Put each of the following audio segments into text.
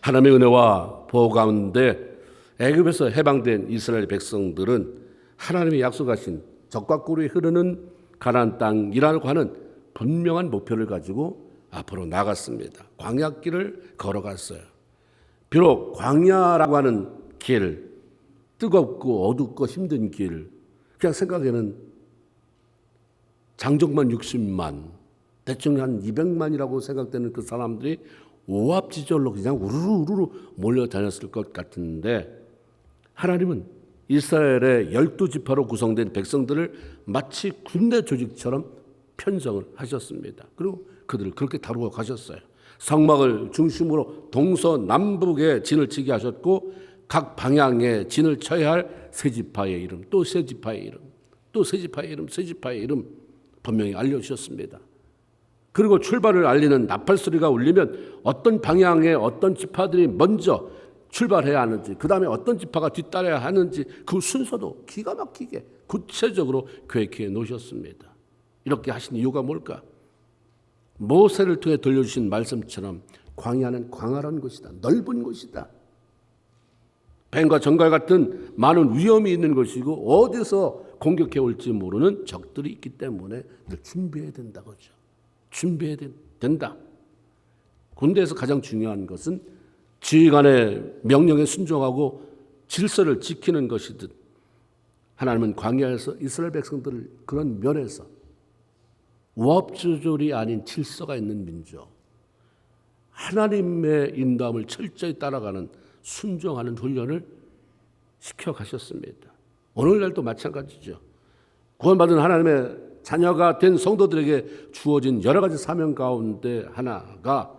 하나님의 은혜와 보호 가운데 애굽에서 해방된 이스라엘 백성들은 하나님이 약속하신 적과 꿀이 흐르는 가나안 땅이라고 하는 분명한 목표를 가지고 앞으로 나갔습니다. 광야길을 걸어갔어요. 비록 광야라고 하는 길, 뜨겁고 어둡고 힘든 길, 그냥 생각에는 장정만 60만, 대충 한 200만이라고 생각되는 그 사람들이 오합지졸로 그냥 우르르 몰려다녔을 것 같은데, 하나님은 이스라엘의 12지파로 구성된 백성들을 마치 군대 조직처럼 편성을 하셨습니다. 그리고 그들을 그렇게 다루어 가셨어요. 성막을 중심으로 동서남북에 진을 치게 하셨고, 각 방향에 진을 쳐야 할 세 지파의 이름, 또 세 지파의 이름, 또 세 지파의 이름, 세 지파의 이름 분명히 알려주셨습니다. 그리고 출발을 알리는 나팔 소리가 울리면 어떤 방향에 어떤 지파들이 먼저 출발해야 하는지, 그 다음에 어떤 지파가 뒤따라야 하는지 그 순서도 기가 막히게 구체적으로 계획해 놓으셨습니다. 이렇게 하신 이유가 뭘까? 모세를 통해 들려주신 말씀처럼 광야는 광활한 곳이다, 넓은 곳이다, 뱀과 정갈 같은 많은 위험이 있는 것이고 어디서 공격해 올지 모르는 적들이 있기 때문에 늘 준비해야 된다고죠. 준비해야 된다. 군대에서 가장 중요한 것은 지휘관의 명령에 순종하고 질서를 지키는 것이듯, 하나님은 광야에서 이스라엘 백성들을 그런 면에서 우합조졸이 아닌 질서가 있는 민족, 하나님의 인도함을 철저히 따라가는 순종하는 훈련을 시켜가셨습니다. 오늘날도 마찬가지죠. 구원받은 하나님의 자녀가 된 성도들에게 주어진 여러 가지 사명 가운데 하나가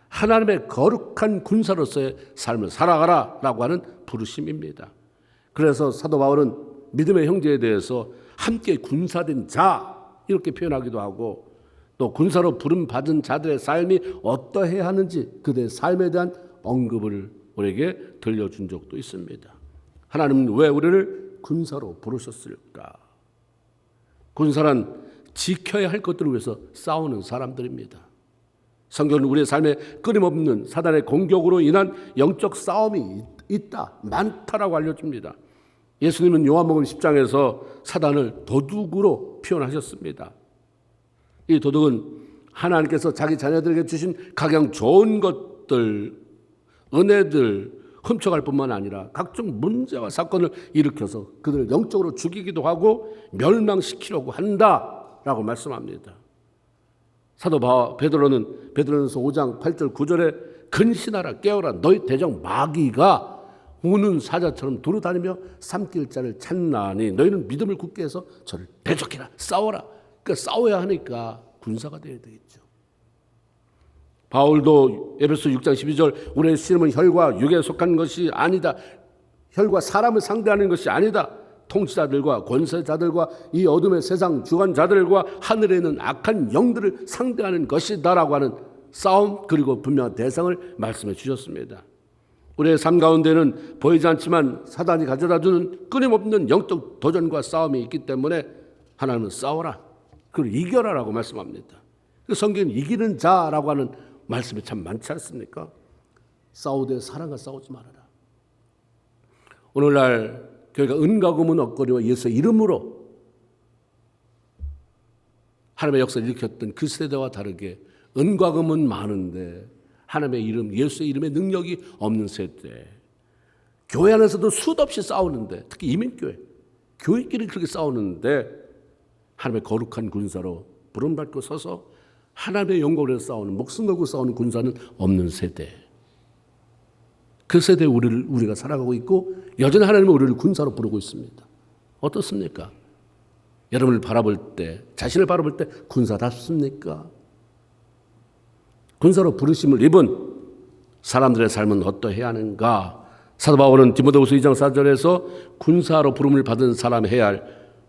하나님의 거룩한 군사로서의 삶을 살아가라 라고 하는 부르심입니다. 그래서 사도 바울은 믿음의 형제에 대해서 함께 군사된 자 이렇게 표현하기도 하고, 또 군사로 부름받은 자들의 삶이 어떠해야 하는지 그들의 삶에 대한 언급을 우리에게 들려준 적도 있습니다. 하나님은 왜 우리를 군사로 부르셨을까? 군사란 지켜야 할 것들을 위해서 싸우는 사람들입니다. 성경은 우리의 삶에 끊임없는 사단의 공격으로 인한 영적 싸움이 있다, 많다라고 알려줍니다. 예수님은 요한복음 10장에서 사단을 도둑으로 표현하셨습니다. 이 도둑은 하나님께서 자기 자녀들에게 주신 각양 좋은 것들, 은혜들 훔쳐갈 뿐만 아니라 각종 문제와 사건을 일으켜서 그들을 영적으로 죽이기도 하고 멸망시키려고 한다라고 말씀합니다. 사도 베드로는 베드로전서 5장 8절 9절에 근신하라, 깨어라, 너희 대적 마귀가 우는 사자처럼 두루다니며 삼킬 자를 찾나니 너희는 믿음을 굳게 해서 저를 대적해라, 싸워라. 그러니까 싸워야 하니까 군사가 되어야 되겠죠. 바울도 에베소 6장 12절 우리의 씨름은 혈과 육에 속한 것이 아니다, 혈과 사람을 상대하는 것이 아니다, 통치자들과 권세자들과 이 어둠의 세상 주관자들과 하늘에 있는 악한 영들을 상대하는 것이다라고 하는 싸움, 그리고 분명한 대상을 말씀해 주셨습니다. 우리의 삶 가운데는 보이지 않지만 사단이 가져다주는 끊임없는 영적 도전과 싸움이 있기 때문에 하나님은 싸워라, 그리고 이겨라라고 말씀합니다. 성경은 이기는 자라고 하는 말씀이 참 많지 않습니까? 싸우되 사랑과 싸우지 말아라. 오늘날 교회가 은과 금은 얻거리와 예수의 이름으로 하나님의 역사를 일으켰던 그 세대와 다르게 은과 금은 많은데 하나님의 이름, 예수의 이름의 능력이 없는 세대. 교회 안에서도 수도 없이 싸우는데, 특히 이민교회, 교회끼리 그렇게 싸우는데 하나님의 거룩한 군사로 부름받고 서서 하나님의 영광을 위해서 싸우는, 목숨 걸고 싸우는 군사는 없는 세대. 그 세대에 우리가 살아가고 있고 여전히 하나님은 우리를 군사로 부르고 있습니다. 어떻습니까? 여러분을 바라볼 때, 자신을 바라볼 때 군사답습니까? 군사로 부르심을 입은 사람들의 삶은 어떠해야 하는가? 사도 바울은 디모데후서 2장 4절에서 군사로 부름을 받은 사람이 해야 할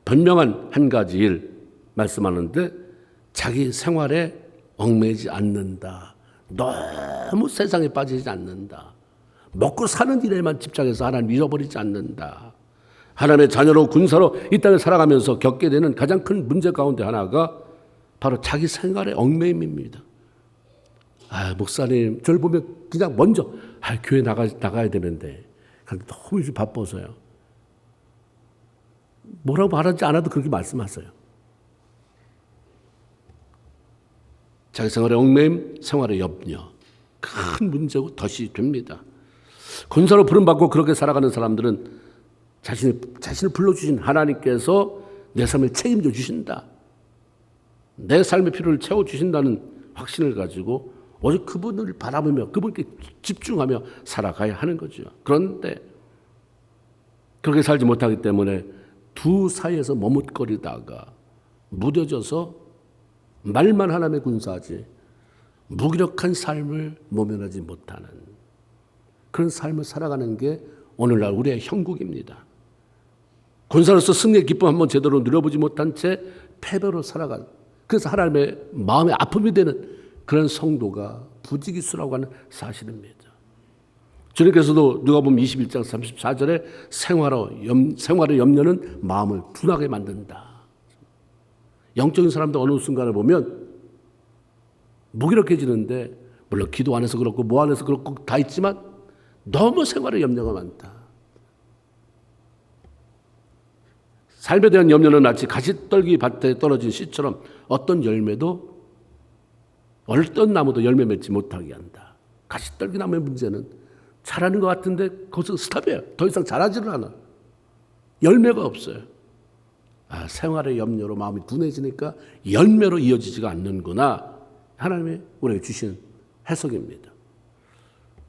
분명한 한 가지 일 말씀하는데, 자기 생활에 얽매이지 않는다, 너무 세상에 빠지지 않는다, 먹고 사는 일에만 집착해서 하나님 잃어버리지 않는다. 하나님의 자녀로 군사로 이 땅을 살아가면서 겪게 되는 가장 큰 문제 가운데 하나가 바로 자기 생활의 얽매임입니다. 목사님, 저를 보면 그냥 먼저, 교회 나가야 되는데. 그런데 너무 요즘 바빠서요. 뭐라고 말하지 않아도 그렇게 말씀하세요. 자기 생활의 얽매임, 생활의 염려. 큰 문제고 덫이 됩니다. 군사로 부름받고 그렇게 살아가는 사람들은 자신을 불러주신 하나님께서 내 삶을 책임져 주신다. 내 삶의 필요를 채워주신다는 확신을 가지고 오직 그분을 바라보며 그분께 집중하며 살아가야 하는 거죠. 그런데 그렇게 살지 못하기 때문에 두 사이에서 머뭇거리다가 무뎌져서 말만 하나님의 군사하지 무기력한 삶을 모면하지 못하는 그런 삶을 살아가는 게 오늘날 우리의 형국입니다. 군사로서 승리의 기쁨 한번 제대로 누려보지 못한 채 패배로 살아가는, 그래서 하나님의 마음의 아픔이 되는 그런 성도가 부지기수라고 하는 사실입니다. 주님께서도 누가복음 21장 34절에 생활의 염려는 마음을 둔하게 만든다. 영적인 사람도 어느 순간에 보면 무기력해지는데, 물론 기도 안에서 그렇고 뭐 안에서 그렇고 다 있지만 너무 생활의 염려가 많다. 삶에 대한 염려는 마치 가시떨기 밭에 떨어진 씨처럼 어떤 나무도 열매 맺지 못하게 한다. 가시떨기 나무의 문제는 자라는 것 같은데 거기서 스탑이에요. 더 이상 자라지를 않아. 열매가 없어요. 생활의 염려로 마음이 둔해지니까 열매로 이어지지가 않는구나. 하나님이 우리에게 주신 해석입니다.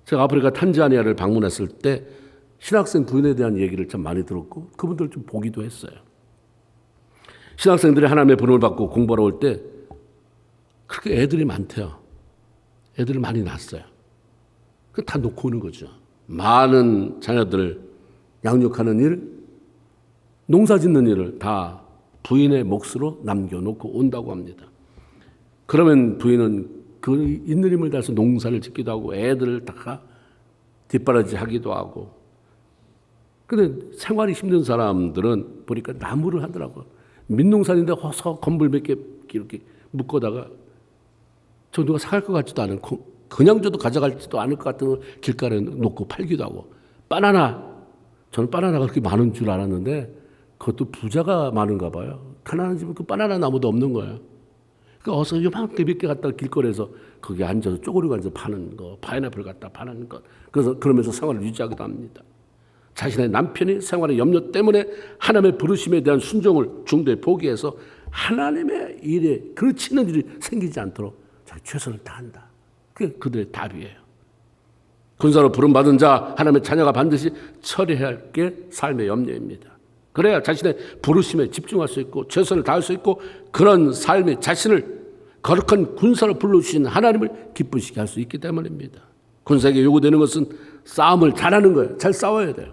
제가 아프리카 탄자니아를 방문했을 때 신학생 부인에 대한 얘기를 참 많이 들었고 그분들 좀 보기도 했어요. 신학생들이 하나님의 부름을 받고 공부하러 올 때 그렇게 애들이 많대요. 애들을 많이 낳았어요. 다 놓고 오는 거죠. 많은 자녀들을 양육하는 일, 농사 짓는 일을 다 부인의 몫으로 남겨놓고 온다고 합니다. 그러면 부인은 그 있는 힘을 다해서 농사를 짓기도 하고 애들을 다 뒷바라지 하기도 하고. 근데 생활이 힘든 사람들은 보니까 나무를 하더라고요. 민농산인데 허서 건불 몇 개 이렇게 묶어다가 저 누가 사갈 것 같지도 않은, 그냥 줘도 가져갈지도 않을 것 같은 길가에 놓고 팔기도 하고. 저는 바나나가 그렇게 많은 줄 알았는데 그것도 부자가 많은가 봐요. 가난한 집은 그 바나나 나무도 없는 거예요. 그러니까 어서 요만큼 몇 개 갖다가 길거리에서 거기 앉아서 쪼그리고 앉아서 파는 거, 파인애플 갖다 파는 것. 그러면서 생활을 유지하기도 합니다. 자신의 남편이 생활의 염려 때문에 하나님의 부르심에 대한 순종을 중도에 포기해서 하나님의 일에 그르치는 일이 생기지 않도록 최선을 다한다. 그게 그들의 답이에요. 군사로 부름받은 자, 하나님의 자녀가 반드시 처리해야 할 게 삶의 염려입니다. 그래야 자신의 부르심에 집중할 수 있고 최선을 다할 수 있고 그런 삶의 자신을 거룩한 군사로 불러주신 하나님을 기쁘시게 할 수 있기 때문입니다. 군사에게 요구되는 것은 싸움을 잘하는 거예요. 잘 싸워야 돼요.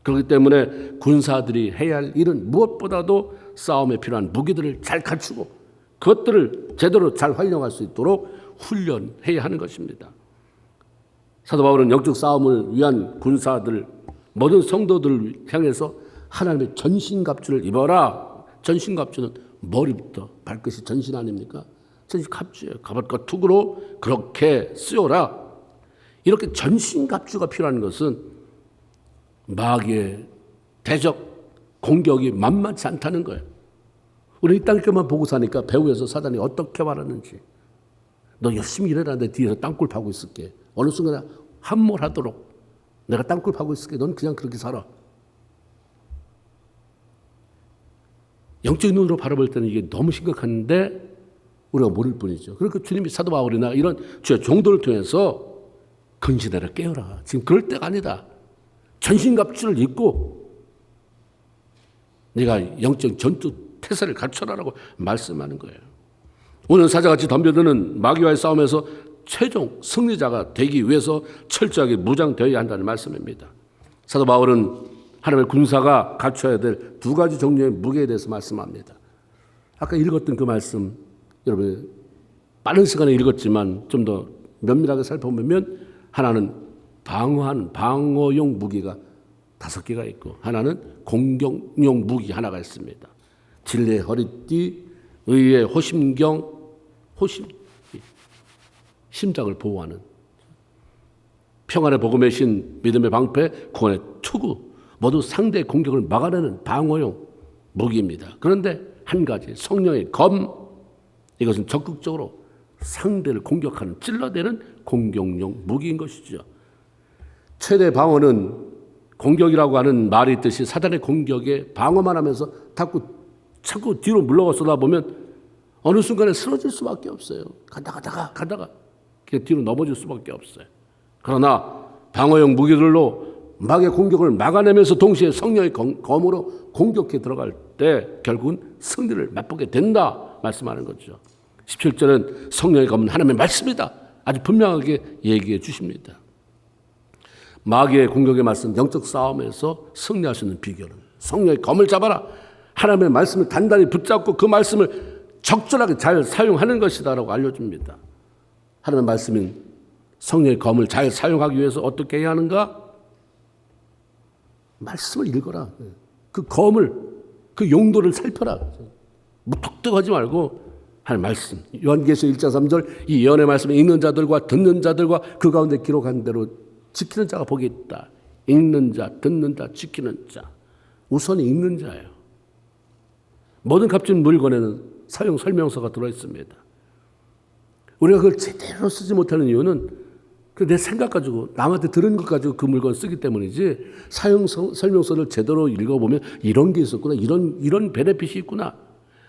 그렇기 때문에 군사들이 해야 할 일은 무엇보다도 싸움에 필요한 무기들을 잘 갖추고 그것들을 제대로 잘 활용할 수 있도록 훈련해야 하는 것입니다. 사도 바울은 영적 싸움을 위한 군사들, 모든 성도들을 향해서 하나님의 전신갑주를 입어라. 전신갑주는 머리부터 발끝이 전신 아닙니까? 전신갑주예요. 갑옷과 투구로 그렇게 쓰여라. 이렇게 전신갑주가 필요한 것은 마귀의 대적, 공격이 만만치 않다는 거예요. 우리 이 땅길만 보고 사니까 배후에서 사단이 어떻게 말하는지. 너 열심히 일해라. 내 뒤에서 땅굴 파고 있을게. 어느 순간에 함몰하도록 내가 땅굴 파고 있을게. 넌 그냥 그렇게 살아. 영적인 눈으로 바라볼 때는 이게 너무 심각한데 우리가 모를 뿐이죠. 그러니까 주님이 사도 바울이나 이런 주의 종도를 통해서 근신해라, 깨어라. 지금 그럴 때가 아니다. 전신갑주를 입고 네가 영적 전투 태세를 갖춰라라고 말씀하는 거예요. 오늘 사자같이 덤벼드는 마귀와의 싸움에서 최종 승리자가 되기 위해서 철저하게 무장되어야 한다는 말씀입니다. 사도 바울은 하나님의 군사가 갖춰야 될 두 가지 종류의 무게에 대해서 말씀합니다. 아까 읽었던 그 말씀, 여러분 빠른 시간에 읽었지만 좀 더 면밀하게 살펴보면 하나는 방어용 무기가 5개가 있고 하나는 공격용 무기 하나가 있습니다. 진리의 허리띠, 의의 호심경, 심장을 보호하는 평안의 복음의 신, 믿음의 방패, 구원의 투구, 모두 상대의 공격을 막아내는 방어용 무기입니다. 그런데 한 가지, 성령의 검, 이것은 적극적으로 상대를 공격하는, 찔러대는 공격용 무기인 것이죠. 최대 방어는 공격이라고 하는 말이 있듯이 사단의 공격에 방어만 하면서 자꾸 뒤로 물러서다 보면 어느 순간에 쓰러질 수밖에 없어요. 가다가 뒤로 넘어질 수밖에 없어요. 그러나 방어용 무기들로 마귀의 공격을 막아내면서 동시에 성령의 검으로 공격해 들어갈 때 결국은 승리를 맛보게 된다 말씀하는 거죠. 17절은 성령의 검은 하나님의 말씀이다. 아주 분명하게 얘기해 주십니다. 마귀의 공격의 말씀, 영적 싸움에서 승리할 수 있는 비결은 성령의 검을 잡아라. 하나님의 말씀을 단단히 붙잡고 그 말씀을 적절하게 잘 사용하는 것이다라고 알려줍니다. 하나님의 말씀인 성령의 검을 잘 사용하기 위해서 어떻게 해야 하는가? 말씀을 읽어라. 그 검을, 그 용도를 살펴라. 무턱대하지 말고 하나님 말씀. 요한계시록 1장 3절 이 예언의 말씀을 읽는 자들과 듣는 자들과 그 가운데 기록한 대로 지키는 자가 복이 있다. 읽는 자, 듣는 자, 지키는 자. 우선 읽는 자예요. 모든 값진 물건에는 사용 설명서가 들어있습니다. 우리가 그걸 제대로 쓰지 못하는 이유는 내 생각 가지고 남한테 들은 것 가지고 그 물건을 쓰기 때문이지 사용 설명서를 제대로 읽어보면 이런 게 있었구나. 이런 베네핏이 있구나.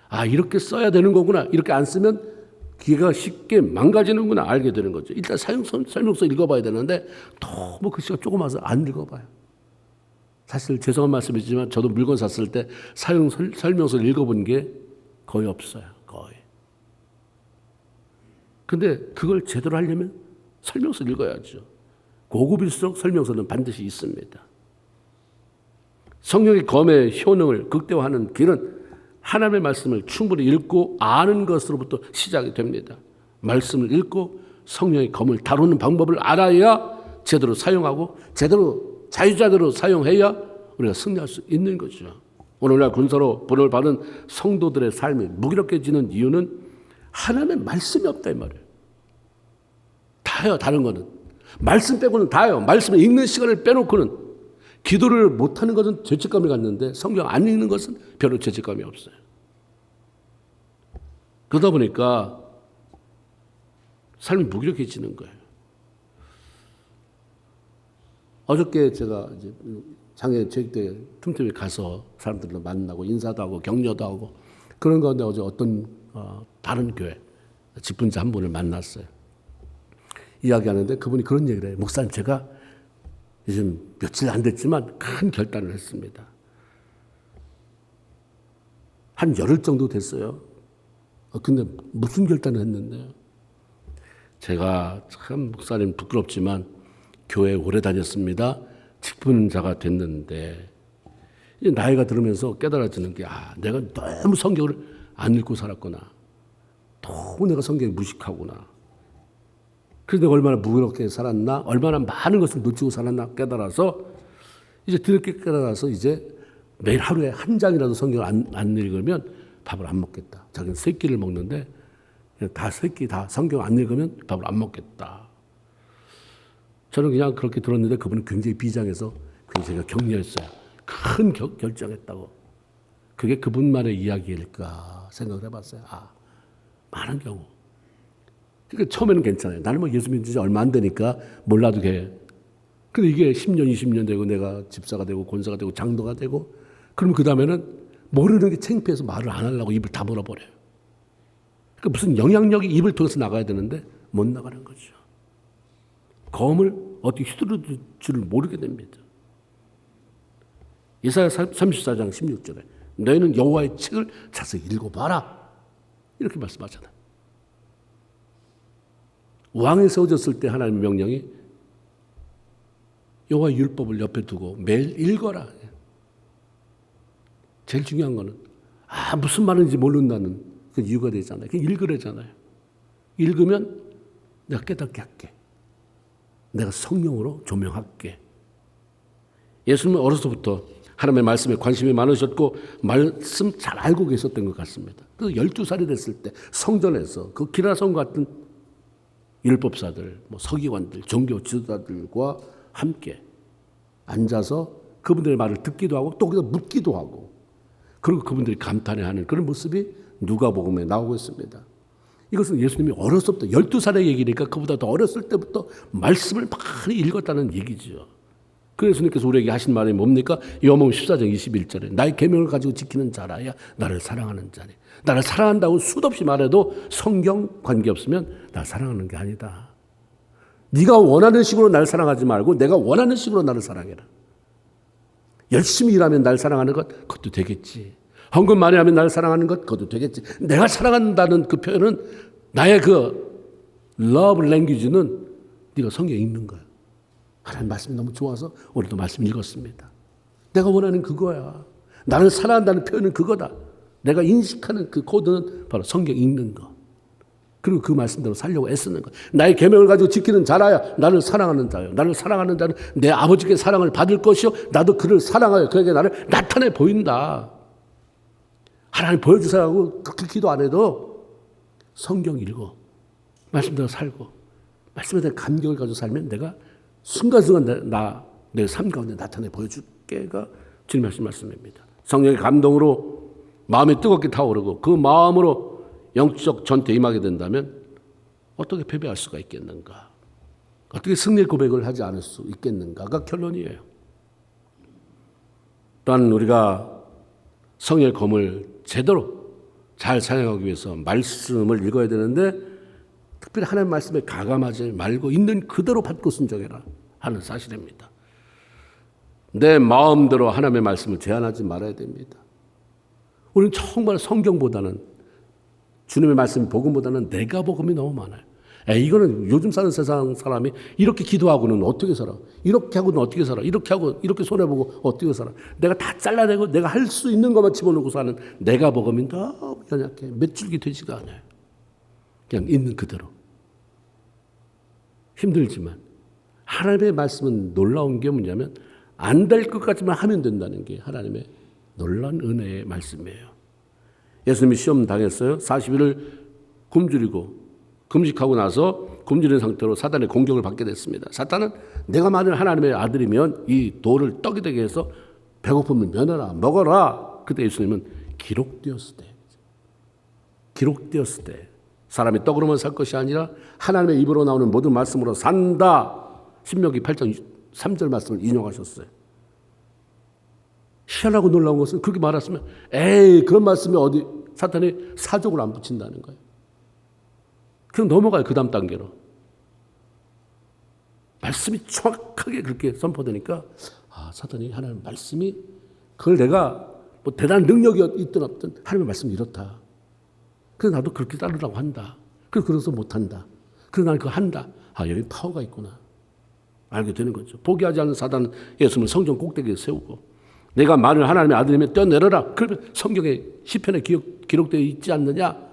아, 이렇게 써야 되는 거구나. 이렇게 안 쓰면 기가 쉽게 망가지는구나 알게 되는 거죠. 일단 사용 설명서 읽어봐야 되는데 너무 글씨가 조그마서 안 읽어봐요. 사실 죄송한 말씀이지만 저도 물건 샀을 때 사용 설명서를 읽어본 게 거의 없어요. 거의. 근데 그걸 제대로 하려면 설명서 읽어야죠. 고급일수록 설명서는 반드시 있습니다. 성령의 검의 효능을 극대화하는 길은 하나님의 말씀을 충분히 읽고 아는 것으로부터 시작이 됩니다. 말씀을 읽고 성령의 검을 다루는 방법을 알아야 제대로 사용하고 제대로 자유자대로 사용해야 우리가 승리할 수 있는 거죠. 오늘날 군사로 본을 받은 성도들의 삶이 무기력해지는 이유는 하나님의 말씀이 없다 이 말이에요. 다요. 다른 거는. 말씀 빼고는 다요. 말씀을 읽는 시간을 빼놓고는 기도를 못하는 것은 죄책감을 갖는데 성경 안 읽는 것은 별로 죄책감이 없어요. 그러다 보니까 삶이 무기력해지는 거예요. 어저께 제가 이제 장애 체육대회 틈틈이 가서 사람들도 만나고 인사도 하고 격려도 하고 그런 가운데 어제 어떤 다른 교회 직분자 한 분을 만났어요. 이야기하는데 그분이 그런 얘기를 해요. 목사님, 제가 요즘 며칠 안 됐지만 큰 결단을 했습니다. 한 열흘 정도 됐어요. 근데 무슨 결단을 했는데요? 제가 참 목사님 부끄럽지만 교회 오래 다녔습니다. 직분자가 됐는데 이제 나이가 들으면서 깨달아지는 게 내가 너무 성경을 안 읽고 살았구나. 너무 내가 성경에 무식하구나. 그래서 내가 얼마나 무기롭게 살았나, 얼마나 많은 것을 놓치고 살았나 깨달아서 이제 뒤늦게 깨달아서 이제 매일 하루에 한 장이라도 성경을 안 읽으면 밥을 안 먹겠다. 자기는 세 끼를 먹는데 다 세 끼 다 성경 안 읽으면 밥을 안 먹겠다. 저는 그냥 그렇게 들었는데 그분은 굉장히 비장해서 굉장히 격려했어요. 큰 결정했다고. 그게 그분만의 이야기일까 생각을 해봤어요. 많은 경우. 그러니까 처음에는 괜찮아요. 나는 뭐 예수 믿은 지 얼마 안 되니까 몰라도 돼. 근데 이게 10년, 20년 되고 내가 집사가 되고 권사가 되고 장로가 되고 그러면 그 다음에는 모르는 게 창피해서 말을 안 하려고 입을 다물어버려요. 그러니까 무슨 영향력이 입을 통해서 나가야 되는데 못 나가는 거죠. 검을 어떻게 휘두를 줄 모르게 됩니다. 예사야 34장 16절에 너희는 여호와의 책을 자세히 읽어봐라. 이렇게 말씀하잖아요. 왕이 세워졌을 때 하나님의 명령이 여호와의 율법을 옆에 두고 매일 읽어라. 제일 중요한 거는 무슨 말인지 모른다는 그 이유가 되잖아요. 그냥 읽으래잖아요. 읽으면 내가 깨닫게 할게. 내가 성령으로 조명할게. 예수님은 어려서부터 하나님의 말씀에 관심이 많으셨고 말씀 잘 알고 계셨던 것 같습니다. 그 12살이 됐을 때 성전에서 그 기라성 같은 율법사들, 서기관들, 종교 지도자들과 함께 앉아서 그분들의 말을 듣기도 하고 또 거기서 묻기도 하고 그리고 그분들이 감탄해하는 그런 모습이 누가복음에 나오고 있습니다. 이것은 예수님이 어렸을 때부터 12살의 얘기니까 그보다 더 어렸을 때부터 말씀을 많이 읽었다는 얘기죠. 그래서 예수님께서 우리에게 하신 말이 뭡니까? 요한복음 14장 21절에 나의 계명을 가지고 지키는 자라야 나를 사랑하는 자니. 나를 사랑한다고 수없이 말해도 성경 관계없으면 나 사랑하는 게 아니다. 네가 원하는 식으로 나를 사랑하지 말고 내가 원하는 식으로 나를 사랑해라. 열심히 일하면 나를 사랑하는 것 그것도 되겠지. 헌금 많이 하면 나를 사랑하는 것 그것도 되겠지. 내가 사랑한다는 그 표현은 나의 그 love language는 네가 성경에 있는 거야. 하나님 말씀이 너무 좋아서 우리도 말씀 읽었습니다. 내가 원하는 그거야. 나를 사랑한다는 표현은 그거다. 내가 인식하는 그 코드는 바로 성경 읽는 거. 그리고 그 말씀대로 살려고 애쓰는 거. 나의 계명을 가지고 지키는 자라야 나를 사랑하는 자요. 나를 사랑하는 자는 내 아버지께 사랑을 받을 것이요. 나도 그를 사랑하여 그에게 나를 나타내 보인다. 하나님 보여주세요 그렇게 기도 안 해도 성경 읽어. 말씀대로 살고 말씀에 대한 감격을 가지고 살면 내가 순간순간 내 삶 가운데 나타내 보여줄게가 주님 하신 말씀입니다. 성령의 감동으로 마음이 뜨겁게 타오르고 그 마음으로 영적 전투에 임하게 된다면 어떻게 패배할 수가 있겠는가? 어떻게 승리의 고백을 하지 않을 수 있겠는가가 결론이에요. 또한 우리가 성령의 검을 제대로 잘 사용하기 위해서 말씀을 읽어야 되는데 특별히 하나님의 말씀에 가감하지 말고 있는 그대로 받고 순종해라 하는 사실입니다. 내 마음대로 하나님의 말씀을 제한하지 말아야 됩니다. 우리는 정말 성경보다는 주님의 말씀 복음보다는 내가 복음이 너무 많아요. 이거는 요즘 사는 세상 사람이 이렇게 기도하고는 어떻게 살아? 이렇게 하고는 어떻게 살아? 이렇게 하고 이렇게 손해보고 어떻게 살아? 내가 다 잘라내고 내가 할 수 있는 것만 집어넣고 사는 내가 복음이 너무 연약해. 몇 줄기 되지가 않아요. 그냥 있는 그대로. 힘들지만 하나님의 말씀은 놀라운 게 뭐냐면 안 될 것 같지만 하면 된다는 게 하나님의 놀라운 은혜의 말씀이에요. 예수님이 시험 당했어요. 40일을 굶주리고 금식하고 나서 굶주린 상태로 사단의 공격을 받게 됐습니다. 사탄은 내가 만일 하나님의 아들이면 이 돌을 떡이 되게 해서 배고픔을 면하라 먹어라. 그때 예수님은 기록되었을 때 사람이 떡으로만 살 것이 아니라 하나님의 입으로 나오는 모든 말씀으로 산다. 신명기 8장 3절 말씀을 인용하셨어요. 희한하고 놀라운 것은 그렇게 말했으면 그런 말씀이 어디 사탄이 사족을 안 붙인다는 거예요. 그냥 넘어가요. 그 다음 단계로. 말씀이 정확하게 그렇게 선포되니까 사탄이 하나님의 말씀이 그걸 내가 뭐 대단한 능력이 있든 없든 하나님의 말씀이 이렇다. 그래서 나도 그렇게 따르라고 한다. 그래서 못한다. 그래서 나는 그거 한다. 여기 파워가 있구나. 알게 되는 거죠. 포기하지 않는 사단은 예수님을 성전 꼭대기에 세우고 내가 만일 하나님의 아들이면 뛰어내려라. 그러면 성경에 시편에 기록되어 있지 않느냐?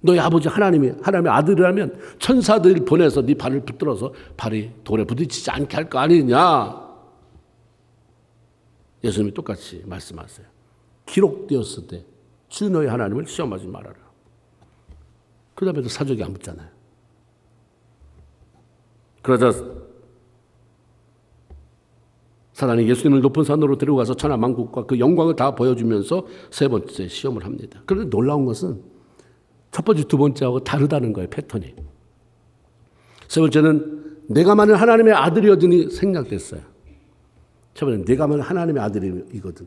너희 아버지 하나님의 아들이라면 천사들이 보내서 네 발을 붙들어서 발이 돌에 부딪히지 않게 할 거 아니냐? 예수님이 똑같이 말씀하세요. 기록되었을 때 주 너희 하나님을 시험하지 말아라. 그 다음에도 사족이 안 붙잖아요. 그러자 사단이 예수님을 높은 산으로 데려가서 천하만국과 그 영광을 다 보여주면서 세 번째 시험을 합니다. 그런데 놀라운 것은 첫 번째, 두 번째하고 다르다는 거예요. 패턴이. 세 번째는 내가 만일 하나님의 아들이거든이 생략됐어요. 첫 번째는 내가 만일 하나님의 아들이거든.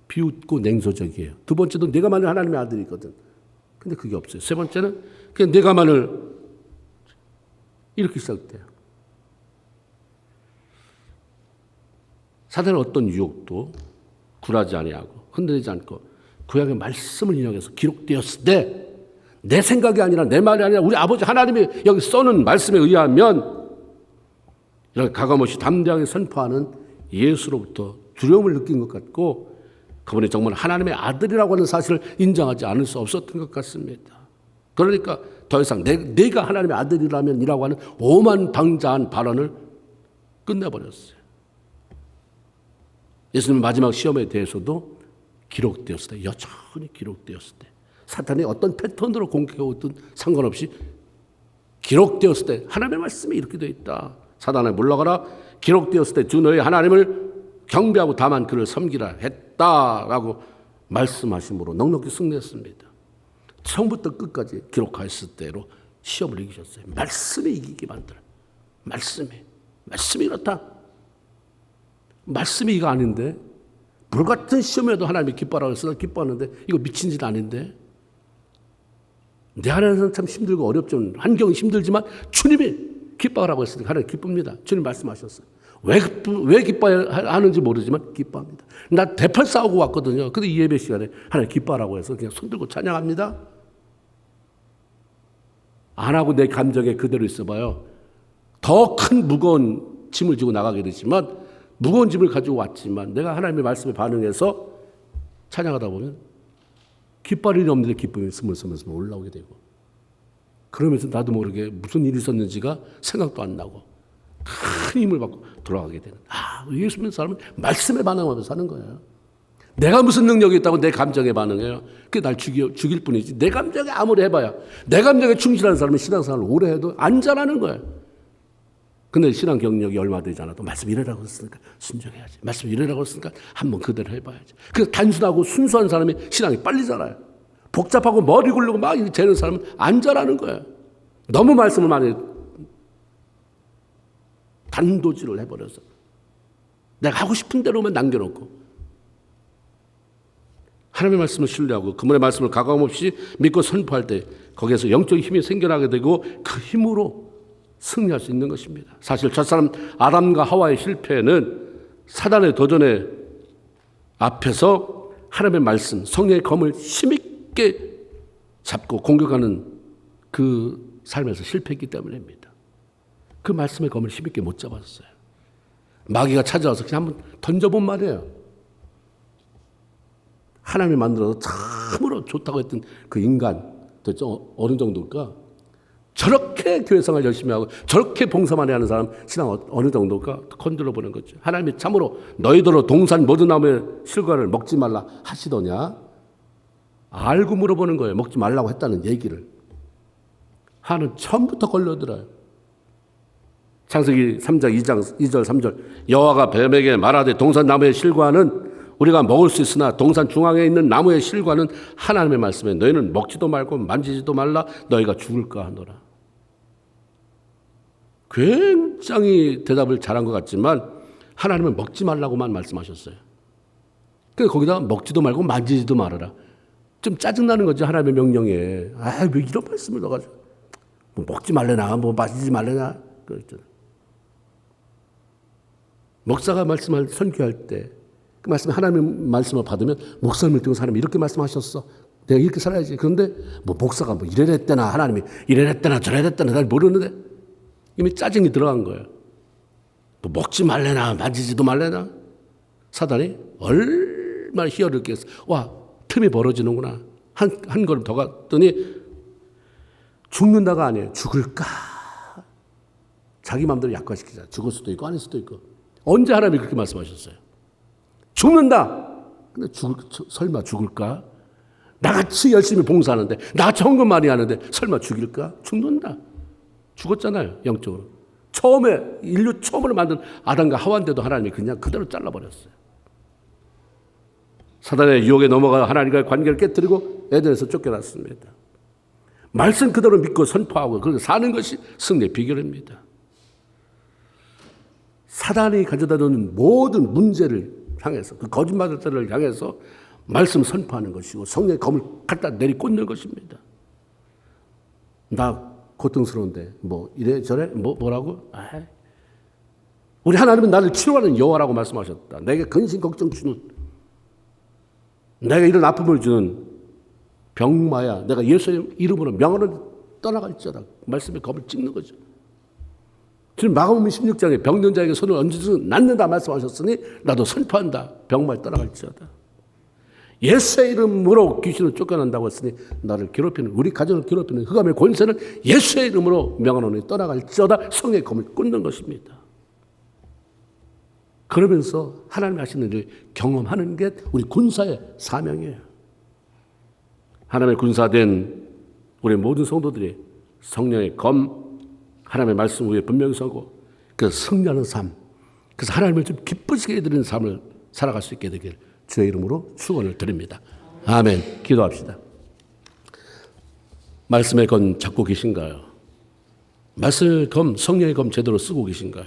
비웃고 냉소적이에요. 두 번째도 내가 만일 하나님의 아들이거든. 근데 그게 없어요. 세 번째는 그냥 내가 만일 이렇게 시작돼요. 사단은 어떤 유혹도 굴하지 아니하고 흔들리지 않고 구약의 말씀을 인용해서 기록되었을 때 내 생각이 아니라 내 말이 아니라 우리 아버지 하나님이 여기 써놓은 말씀에 의하면 이렇게 가감없이 담대하게 선포하는 예수로부터 두려움을 느낀 것 같고 그분이 정말 하나님의 아들이라고 하는 사실을 인정하지 않을 수 없었던 것 같습니다. 그러니까 더 이상 내가 하나님의 아들이라면 이라고 하는 오만방자한 발언을 끝내버렸어요. 예수님 마지막 시험에 대해서도 기록되었을 때, 여전히 기록되었을 때 사탄이 어떤 패턴으로 공격해오든 상관없이 기록되었을 때 하나님의 말씀이 이렇게 되어 있다. 사단아 물러가라. 기록되었을 때 주 너희 하나님을 경배하고 다만 그를 섬기라 했다라고 말씀하심으로 넉넉히 승리했습니다. 처음부터 끝까지 기록하였을 때로 시험을 이기셨어요. 말씀이 이기게 만들어요. 말씀이 그렇다. 말씀이 이거 아닌데 불같은 시험에도 하나님이 기뻐하라고 해서 기뻐하는데 이거 미친 짓 아닌데 내 안에서는 참 힘들고 어렵죠. 환경이 힘들지만 주님이 기뻐하라고 했으니까 하나님 기쁩니다. 주님 말씀하셨어요. 왜 기뻐하는지 모르지만 기뻐합니다. 나 대팔 싸우고 왔거든요. 근데 이 예배 시간에 하나님 기뻐하라고 해서 그냥 손들고 찬양합니다. 안 하고 내 감정에 그대로 있어봐요. 더 큰 무거운 짐을 지고 나가게 되지만 무거운 짐을 가지고 왔지만 내가 하나님의 말씀에 반응해서 찬양하다 보면 기뻐할 일이 없는데 기쁨이 스물스물 올라오게 되고 그러면서 나도 모르게 무슨 일이 있었는지가 생각도 안 나고 큰 힘을 받고 돌아가게 되는 예수 믿는 사람은 말씀에 반응하면서 사는 거예요. 내가 무슨 능력이 있다고 내 감정에 반응해요. 그게 날 죽일 뿐이지 내 감정에 아무리 해봐야 내 감정에 충실한 사람은 신앙생활을 오래 해도 안 자라는 거예요. 근데 신앙 경력이 얼마 되지 않아도 말씀 이래라고 했으니까 순종해야지. 말씀 이래라고 했으니까 한번 그대로 해봐야지. 그래서 단순하고 순수한 사람이 신앙이 빨리 자라요. 복잡하고 머리 굴르고 막 재는 사람은 안 자라는 거예요. 너무 말씀을 많이 단도질을 해버려서 내가 하고 싶은 대로만 남겨놓고 하나님의 말씀을 신뢰하고 그분의 말씀을 가감없이 믿고 선포할 때 거기에서 영적인 힘이 생겨나게 되고 그 힘으로 승리할 수 있는 것입니다. 사실 첫사람 아담과 하와의 실패는 사단의 도전에 앞에서 하나님의 말씀, 성령의 검을 힘있게 잡고 공격하는 그 삶에서 실패했기 때문입니다. 그 말씀의 검을 힘있게 못 잡았어요. 마귀가 찾아와서 그냥 한번 던져본 말이에요. 하나님이 만들어서 참으로 좋다고 했던 그 인간 도대체 어느 정도일까? 저렇게 교회 생활 열심히 하고 저렇게 봉사만 하는 사람 신앙 어느 정도일까? 건드려 보는 거죠. 하나님이 참으로 너희들로 동산 모든 나무의 실과를 먹지 말라 하시더냐? 알고 물어보는 거예요. 먹지 말라고 했다는 얘기를. 하나는 처음부터 걸려들어요. 창세기 3장 2절 3절 여호와가 뱀에게 말하되 동산 나무의 실과는 우리가 먹을 수 있으나 동산 중앙에 있는 나무의 실과는 하나님의 말씀에 너희는 먹지도 말고 만지지도 말라 너희가 죽을까 하노라. 굉장히 대답을 잘한 것 같지만 하나님은 먹지 말라고만 말씀하셨어요. 그래서 거기다 먹지도 말고 만지지도 말아라. 좀 짜증나는 거죠. 하나님의 명령에. 왜 이런 말씀을 넣어가지고 뭐 먹지 말래나 뭐 마시지 말래나 그랬잖아요. 목사가 말씀을 선교할 때 그 말씀 하나님의 말씀을 받으면 목사님을 통해 사람이 이렇게 말씀하셨어. 내가 이렇게 살아야지. 그런데 뭐 목사가 뭐 이래랬대나 하나님이 이래랬대나 저래랬대나 날 모르는데 이미 짜증이 들어간 거예요. 뭐 먹지 말래나 만지지도 말래나 사단이 얼마나 희열을 깨서 와 틈이 벌어지는구나. 한 걸음 더 갔더니 죽는다가 아니에요. 죽을까? 자기 마음대로 약화시키자. 죽을 수도 있고 아닐 수도 있고. 언제 하나님이 그렇게 말씀하셨어요? 죽는다. 근데 설마 죽을까? 나같이 열심히 봉사하는데 나같이 헌금 많이 하는데 설마 죽일까? 죽는다. 죽었잖아요. 영적으로. 처음에 인류 처음으로 만든 아담과 하와인데도 하나님이 그냥 그대로 잘라버렸어요. 사단의 유혹에 넘어가 하나님과의 관계를 깨뜨리고 에덴에서 쫓겨났습니다. 말씀 그대로 믿고 선포하고 그렇게 사는 것이 승리의 비결입니다. 사단이 가져다 놓는 모든 문제를 향해서 그 거짓말들을 향해서 말씀 선포하는 것이고 성령의 검을 갖다 내리꽂는 것입니다. 나 고통스러운데 뭐 이래 저래 뭐라고? 우리 하나님은 나를 치료하는 여호와라고 말씀하셨다. 내게 근심 걱정 주는 내가 이런 아픔을 주는 병마야 내가 예수의 이름으로 명하는 떠나갈지어다. 말씀의 검을 찍는 거죠. 지금 마가복음 16장에 병든 자에게 손을 얹으면 낫는다 말씀하셨으니 나도 선포한다. 병마에 떠나갈지어다. 예수의 이름으로 귀신을 쫓겨난다고 했으니 나를 괴롭히는 우리 가정을 괴롭히는 흑암의 권세는 예수의 이름으로 명하노니 떠나갈지어다. 성의 검을 꽂는 것입니다. 그러면서 하나님이 하시는 일을 경험하는 게 우리 군사의 사명이에요. 하나님의 군사된 우리 모든 성도들이 성령의 검 하나님의 말씀 위에 분명히 서고 그 승리하는 삶, 그래서 하나님을 좀 기쁘시게 해드리는 삶을 살아갈 수 있게 되길 주의 이름으로 축원을 드립니다. 아멘. 기도합시다. 말씀의 검 잡고 계신가요? 말씀의 검, 성령의 검 제대로 쓰고 계신가요?